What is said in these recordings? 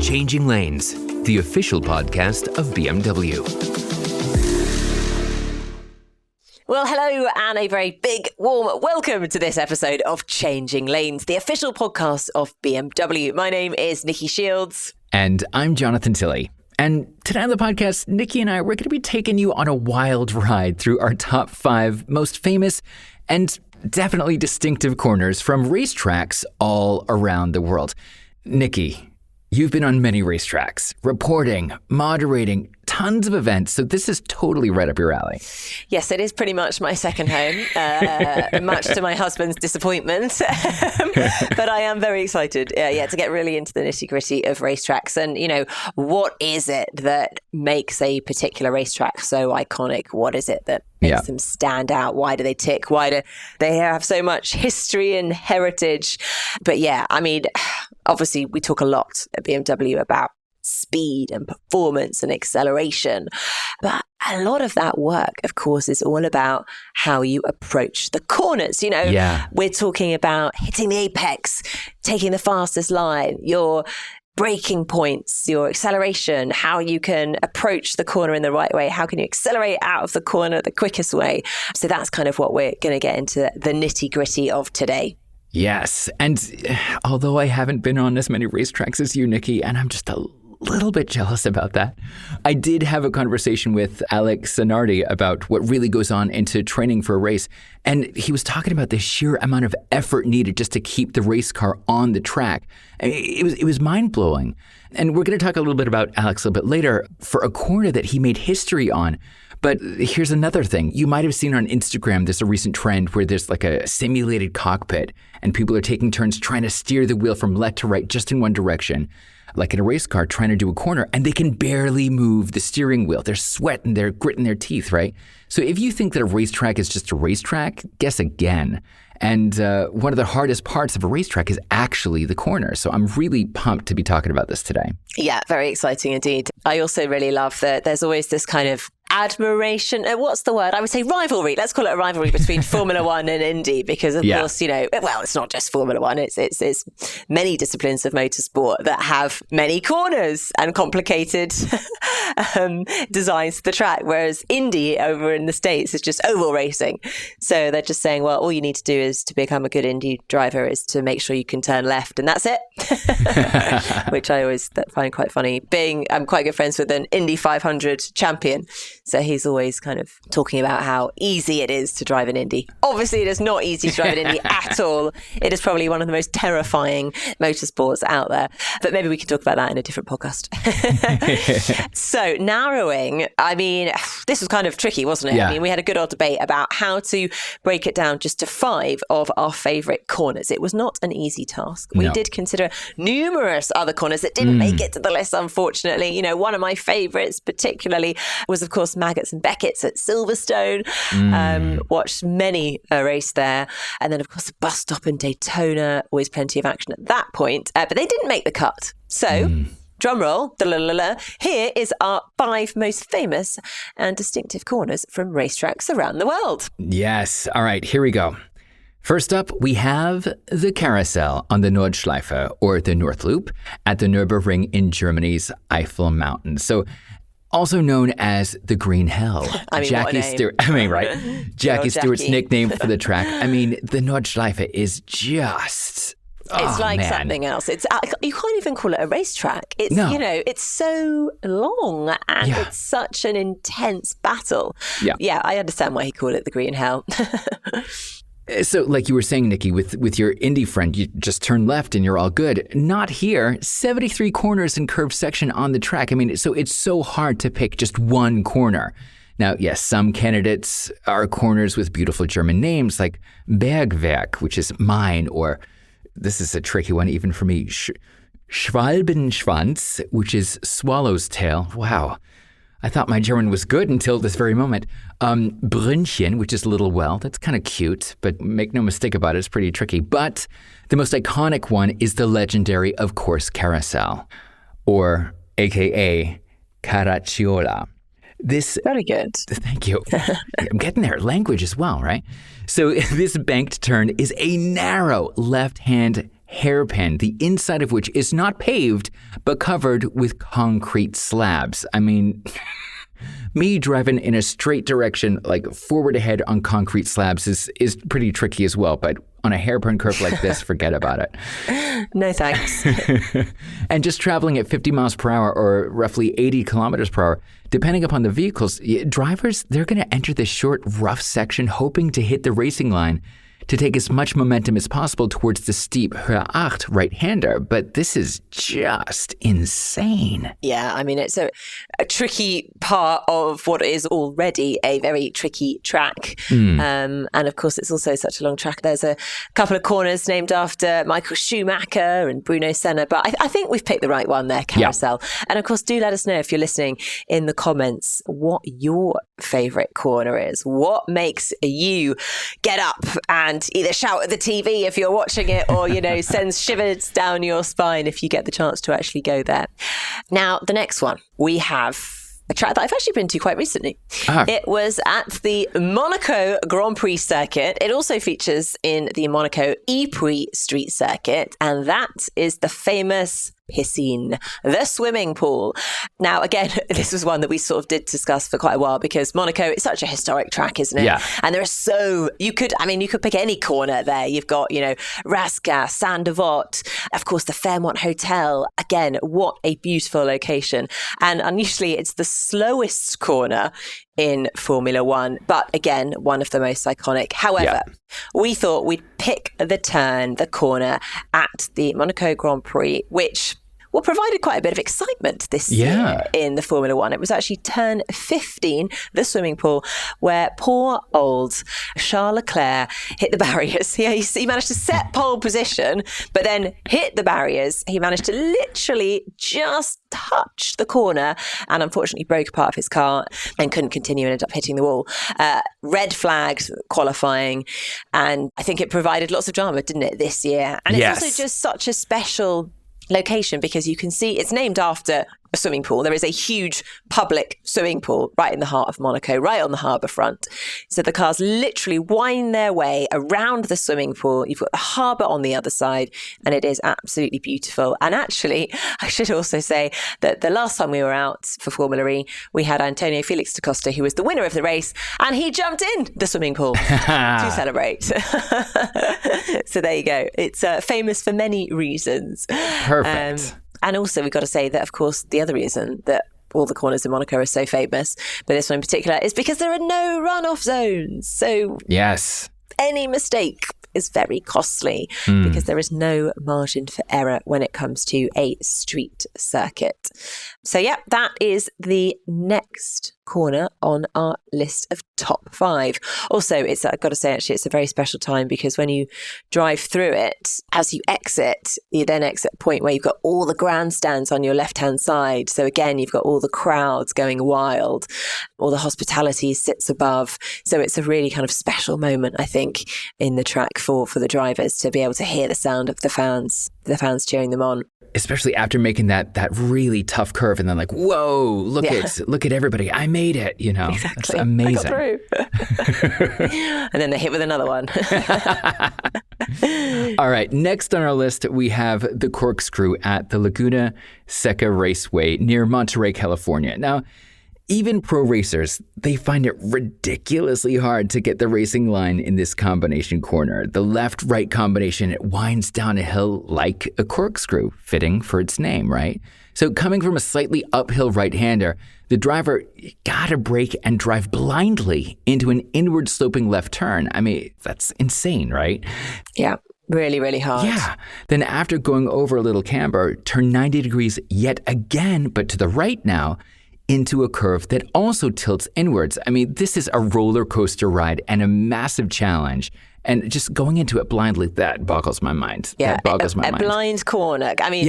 Changing Lanes, the official podcast of BMW. Well, hello and a very big, warm welcome to this episode of Changing Lanes, the official podcast of BMW. My name is Nikki Shields. And I'm Jonathan Tilley. And today on the podcast, Nikki and I, we're going to be taking you on a wild ride through our top 5 most famous and definitely distinctive corners from racetracks all around the world. Nikki, you've been on many racetracks, reporting, moderating, tons of events, so this is totally right up your alley. Yes, it is pretty much my second home, much to my husband's disappointment. But I am very excited, to get really into the nitty-gritty of racetracks. And, you know, what is it that makes a particular racetrack so iconic? What is it that makes them stand out? Why do they tick? Why do they have so much history and heritage? But yeah, I mean, obviously we talk a lot at BMW about speed and performance and acceleration. But a lot of that work, of course, is all about how you approach the corners. You know, we're talking about hitting the apex, taking the fastest line, your braking points, your acceleration, how you can approach the corner in the right way, how can you accelerate out of the corner the quickest way. So that's kind of what we're going to get into the nitty-gritty of today. Yes. And although I haven't been on as many racetracks as you, Nikki, and I'm just a little bit jealous about that, I did have a conversation with Alex Zanardi about what really goes on into training for a race. And he was talking about the sheer amount of effort needed just to keep the race car on the track. It was mind-blowing. And we're going to talk a little bit about Alex a little bit later for a corner that he made history on. But here's another thing. You might have seen on Instagram, there's a recent trend where there's like a simulated cockpit and people are taking turns trying to steer the wheel from left to right just in one direction, like in a race car trying to do a corner, and they can barely move the steering wheel. They're sweating, they're gritting their teeth, right? So if you think that a racetrack is just a racetrack, guess again. And one of the hardest parts of a racetrack is actually the corner. So I'm really pumped to be talking about this today. Yeah, very exciting indeed. I also really love that there's always this kind of admiration. What's the word? I would say rivalry. Let's call it a rivalry between Formula One and Indy, because of course, you know, well, it's not just Formula One. It's many disciplines of motorsport that have many corners and complicated designs to the track. Whereas Indy over in the States is just oval racing. So they're just saying, well, all you need to do is to become a good Indy driver is to make sure you can turn left, and that's it. Which I always find quite funny. I'm quite good friends with an Indy 500 champion. So he's always kind of talking about how easy it is to drive an Indy. Obviously, it is not easy to drive an Indy at all. It is probably one of the most terrifying motorsports out there. But maybe we can talk about that in a different podcast. So narrowing, I mean, this was kind of tricky, wasn't it? Yeah. I mean, we had a good old debate about how to break it down just to 5 of our favourite corners. It was not an easy task. We did consider numerous other corners that didn't make it to the list, unfortunately. You know, one of my favourites particularly was, of course, Maggots and Beckett's at Silverstone. Watched many a race there. And then, of course, the bus stop in Daytona. Always plenty of action at that point. But they didn't make the cut. So, drum roll, here is our 5 most famous and distinctive corners from racetracks around the world. Yes. All right, here we go. First up, we have the Carousel on the Nordschleife, or the North Loop, at the Nürburgring in Germany's Eifel Mountains. So, also known as the Green Hell. I mean, Jackie Stewart. I mean, right? Jackie Stewart's nickname for the track. I mean, the Nordschleife is just... It's like something else. It's you can't even call it a racetrack. It's you know, it's so long and it's such an intense battle. Yeah, I understand why he called it the Green Hell. So like you were saying, Nikki, with your Indy friend, you just turn left and you're all good. Not here. 73 corners and curved section on the track. I mean, so it's so hard to pick just one corner. Now, yes, some candidates are corners with beautiful German names like Bergwerk, which is mine, or this is a tricky one even for me, Schwalbenschwanz, which is swallow's tail. Wow. I thought my German was good until this very moment. Brünnchen, which is a little well. That's kind of cute, but make no mistake about it, it's pretty tricky. But the most iconic one is the legendary, of course, Carousel, or AKA Caracciola. This very good. Thank you. I'm getting there. Language as well, right? So this banked turn is a narrow left-hand hairpin, the inside of which is not paved, but covered with concrete slabs. I mean, me driving in a straight direction, like forward ahead on concrete slabs is pretty tricky as well. But on a hairpin curve like this, forget about it. No thanks. And just traveling at 50 miles per hour or roughly 80 kilometers per hour, depending upon the vehicles, drivers, they're going to enter this short, rough section hoping to hit the racing line to take as much momentum as possible towards the steep H8 right-hander. But this is just insane. Yeah, I mean, it's a tricky part of what is already a very tricky track. And of course, it's also such a long track. There's a couple of corners named after Michael Schumacher and Bruno Senna. But I think we've picked the right one there, Carousel. Yeah. And of course, do let us know if you're listening in the comments what your favourite corner is. What makes you get up and either shout at the TV if you're watching it or, sends shivers down your spine if you get the chance to actually go there. Now, the next one, we have a track that I've actually been to quite recently. It was at the Monaco Grand Prix circuit. It also features in the Monaco Prix street circuit, and that is the famous Piscine, the swimming pool. Now, again, this was one that we sort of did discuss for quite a while because Monaco is such a historic track, isn't it? Yeah. And there are you could pick any corner there. You've got, Rasca, Saint-Devote, of course, the Fairmont Hotel. Again, what a beautiful location. And unusually, it's the slowest corner in Formula One, but again, one of the most iconic. However, we thought we'd pick the corner at the Monaco Grand Prix, which provided quite a bit of excitement this year in the Formula One. It was actually turn 15, the swimming pool, where poor old Charles Leclerc hit the barriers. He managed to set pole position, but then hit the barriers. He managed to literally just touch the corner and unfortunately broke a part of his car and couldn't continue and ended up hitting the wall. Red flagged qualifying, and I think it provided lots of drama, didn't it, this year? And it's also just such a special location because you can see it's named after a swimming pool. There is a huge public swimming pool right in the heart of Monaco, right on the harbour front. So the cars literally wind their way around the swimming pool. You've got the harbour on the other side, and it is absolutely beautiful. And actually, I should also say that the last time we were out for Formula E, we had Antonio Felix da Costa, who was the winner of the race, and he jumped in the swimming pool to celebrate. So there you go. It's famous for many reasons. Perfect. And also, we've got to say that, of course, the other reason that all the corners in Monaco are so famous, but this one in particular, is because there are no runoff zones. So any mistake is very costly because there is no margin for error when it comes to a street circuit. So that is the next corner on our list of top 5. Also, I've got to say, actually, it's a very special time because when you drive through it, as you then exit a point where you've got all the grandstands on your left-hand side. So again, you've got all the crowds going wild, all the hospitality sits above. So it's a really kind of special moment, I think, in the track for the drivers to be able to hear the sound of the fans cheering them on. Especially after making that really tough curve and then like, whoa, look at everybody. I made it, Exactly. That's amazing. I got through. And then they hit with another one. All right. Next on our list, we have the Corkscrew at the Laguna Seca Raceway near Monterey, California. Now, even pro racers, they find it ridiculously hard to get the racing line in this combination corner. The left-right combination, it winds down a hill like a corkscrew, fitting for its name, right? So coming from a slightly uphill right-hander, the driver gotta brake and drive blindly into an inward-sloping left turn. I mean, that's insane, right? Yeah. Really, really hard. Yeah. Then after going over a little camber, turn 90 degrees yet again, but to the right now, into a curve that also tilts inwards. I mean, this is a roller coaster ride and a massive challenge. And just going into it blindly, that boggles my mind. Yeah, that boggles my mind. A blind corner. I mean,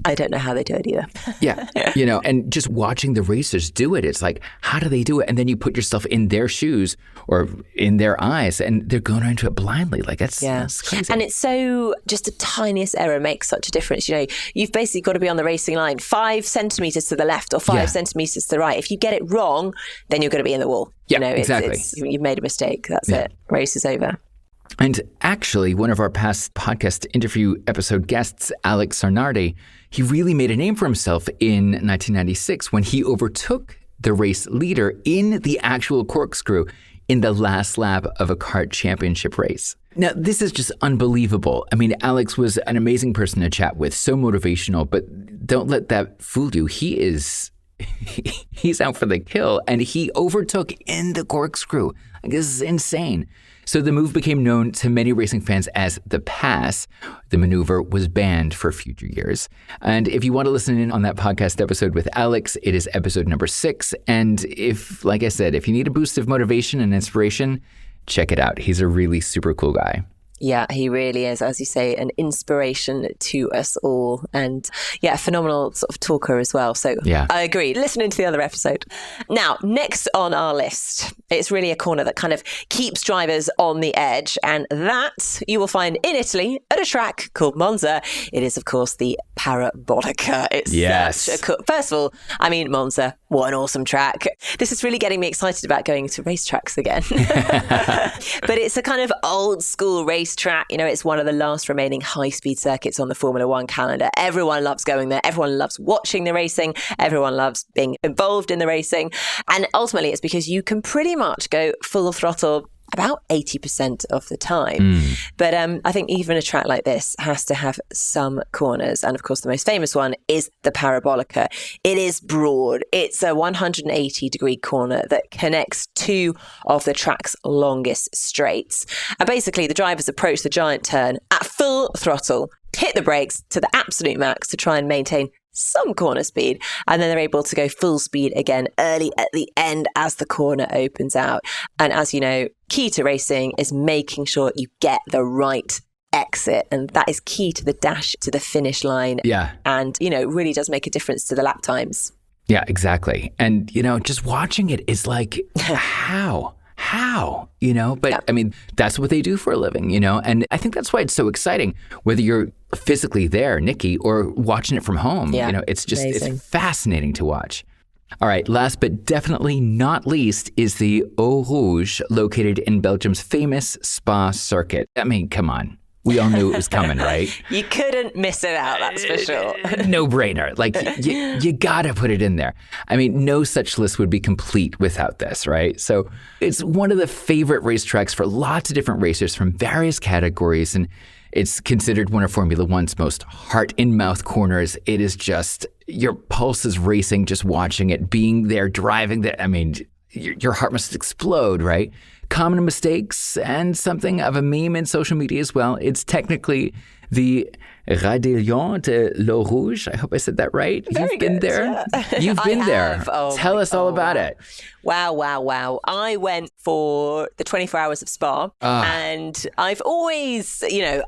I don't know how they do it either. And just watching the racers do it, it's like, how do they do it? And then you put yourself in their shoes or in their eyes, and they're going into it blindly. Like, that's crazy. And it's so, just the tiniest error makes such a difference. You've basically got to be on the racing line 5 centimetres to the left or 5 centimetres to the right. If you get it wrong, then you're going to be in the wall. Yeah, exactly. You've made a mistake. That's it. Race is over. And actually, one of our past podcast interview episode guests, Alex Sarnardi, he really made a name for himself in 1996 when he overtook the race leader in the actual corkscrew in the last lap of a kart championship race. Now, this is just unbelievable. I mean, Alex was an amazing person to chat with, so motivational, but don't let that fool you. He's out for the kill, and he overtook in the corkscrew. Like, this is insane. So the move became known to many racing fans as the pass. The maneuver was banned for future years. And if you want to listen in on that podcast episode with Alex, it is episode number 6. And if, like I said, if you need a boost of motivation and inspiration, check it out. He's a really super cool guy. Yeah, he really is, as you say, an inspiration to us all. And yeah, a phenomenal sort of talker as well. So yeah. I agree. Listen to the other episode. Now, next on our list, it's really a corner that kind of keeps drivers on the edge. And that you will find in Italy at a track called Monza. It is, of course, the Parabolica. It's such a first of all, I mean, Monza, what an awesome track. This is really getting me excited about going to racetracks again. But it's a kind of old school race track. You know, it's one of the last remaining high-speed circuits on the Formula One calendar. Everyone loves going there. Everyone loves watching the racing. Everyone loves being involved in the racing. And ultimately, it's because you can pretty much go full throttle about 80% of the time. But I think even a track like this has to have some corners. And of course, the most famous one is the Parabolica. It is broad. It's a 180-degree corner that connects two of the track's longest straights. And basically, the drivers approach the giant turn at full throttle, hit the brakes to the absolute max to try and maintain some corner speed, and then they're able to go full speed again early at the end as the corner opens out. And as you know, key to racing is making sure you get the right exit, and that is key to the dash to the finish line. Yeah. And, you know, it really does make a difference to the lap times. Yeah, exactly. And, you know, just watching it is like, how, you know, but I mean, that's what they do for a living, you know, and I think that's why it's so exciting, whether you're physically there, Nikki, or watching it from home. You know, it's just, it's fascinating to watch. All right, last but definitely not least is the Rouge, located in Belgium's famous Spa circuit. I mean, come on. We all knew it was coming, right? You couldn't miss it out, that's for sure. No brainer. Like, you gotta put it in there. I mean, no such list would be complete without this, right? So it's one of the favorite racetracks for lots of different racers from various categories, and it's considered one of Formula One's most heart-in-mouth corners. It is just, your pulse is racing just watching it, being there, driving there. I mean, your heart must explode, right? Common mistakes and something of a meme in social media as well. It's technically the Radillon de l'Eau Rouge. I hope I said that right. Very You've been there. Yeah. You've been there. Oh, tell us all about it. Wow. I went for the 24 hours of Spa, and I've always, you know,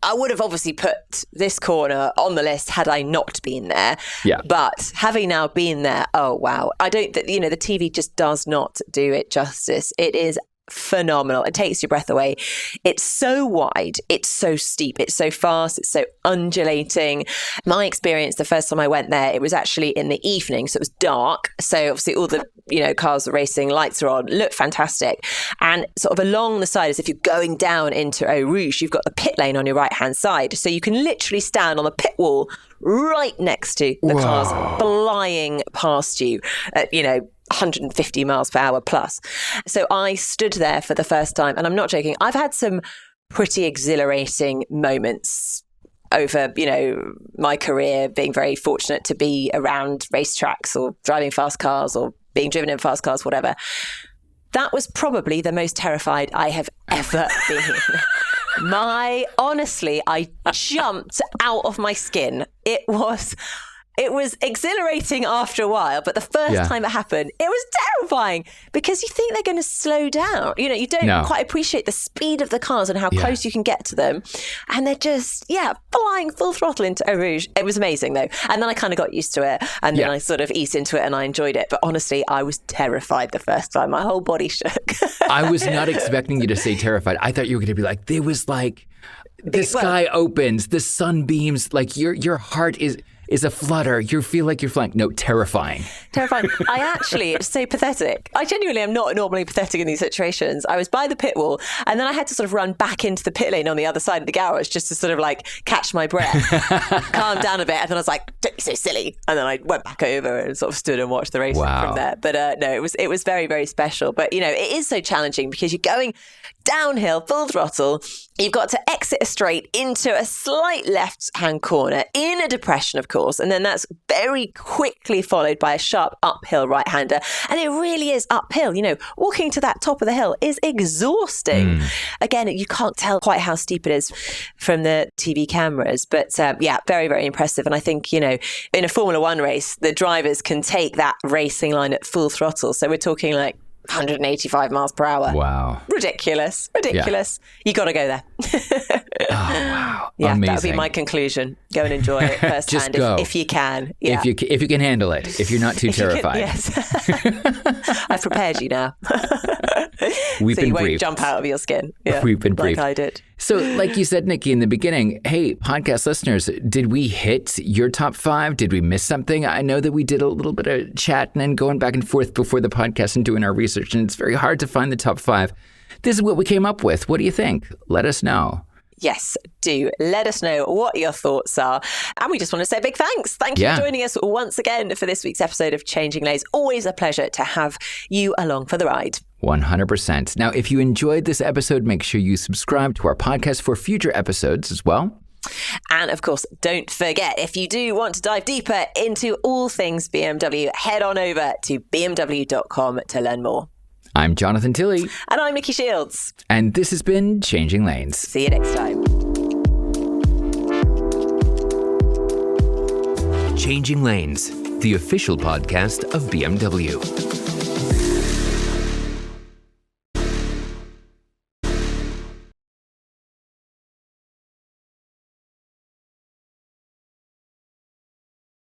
I would have obviously put this corner on the list had I not been there. Yeah. But having now been there, oh, wow. I don't, you know, the TV just does not do it justice. It is phenomenal. It takes your breath away. It's so wide. It's so steep. It's so fast. It's so undulating. My experience the first time I went there, it was actually in the evening. So it was dark. So obviously all the, you know, cars are racing, lights are on, look fantastic. And sort of along the side, as if you're going down into Eau Rouge, you've got the pit lane on your right hand side. So you can literally stand on the pit wall right next to the cars flying past you at, you know, 150 miles per hour plus. So I stood there for the first time, and I'm not joking. I've had some pretty exhilarating moments over, you know, my career, being very fortunate to be around racetracks or driving fast cars or being driven in fast cars, whatever. That was probably the most terrified I have ever been. Honestly, I jumped out of my skin. It was exhilarating after a while, but the first time it happened, it was terrifying because you think they're going to slow down. You know, you don't quite appreciate the speed of the cars and how close you can get to them. And they're just, flying full throttle into Eau Rouge. It was amazing, though. And then I kind of got used to it. And then I sort of eased into it and I enjoyed it. But honestly, I was terrified the first time. My whole body shook. I was not expecting you to say terrified. I thought you were going to be like, there was like, the sky opens, the sun beams, like your heart is... is a flutter. You feel like you're flying. No, terrifying. Terrifying. It's so pathetic. I genuinely am not normally pathetic in these situations. I was by the pit wall and then I had to sort of run back into the pit lane on the other side of the garage just to sort of like catch my breath, calm down a bit. And then I was like, don't be so silly. And then I went back over and sort of stood and watched the race from there. But no, it was very, very special. But, you know, it is so challenging because you're going downhill, full throttle. You've got to exit a straight into a slight left-hand corner in a depression, of course. And then that's very quickly followed by a sharp uphill right-hander. And it really is uphill. You know, walking to that top of the hill is exhausting. Again, you can't tell quite how steep it is from the TV cameras. But yeah, very, very impressive. And I think, you know, in a Formula One race, the drivers can take that racing line at full throttle. So we're talking like 185 miles per hour. Wow. Ridiculous. Yeah. You got to go there. Oh, wow. Yeah, amazing. That would be my conclusion. Go and enjoy it firsthand. Just go. If you can. Yeah. If you can handle it. If you're not too terrified. Yes. I've prepared you now. We've been you briefed. Won't jump out of your skin. Yeah, we've been briefed. Like I did. So like you said, Nikki, in the beginning, hey, podcast listeners, did we hit your top 5? Did we miss something? I know that we did a little bit of chatting and going back and forth before the podcast and doing our research, and it's very hard to find the top 5. This is what we came up with. What do you think? Let us know. Yes, do. Let us know what your thoughts are. And we just want to say a big thanks. Thank you for joining us once again for this week's episode of Changing Lanes. Always a pleasure to have you along for the ride. 100%. Now, if you enjoyed this episode, make sure you subscribe to our podcast for future episodes as well. And of course, don't forget, if you do want to dive deeper into all things BMW, head on over to bmw.com to learn more. I'm Jonathan Tilley. And I'm Nikki Shields. And this has been Changing Lanes. See you next time. Changing Lanes, the official podcast of BMW.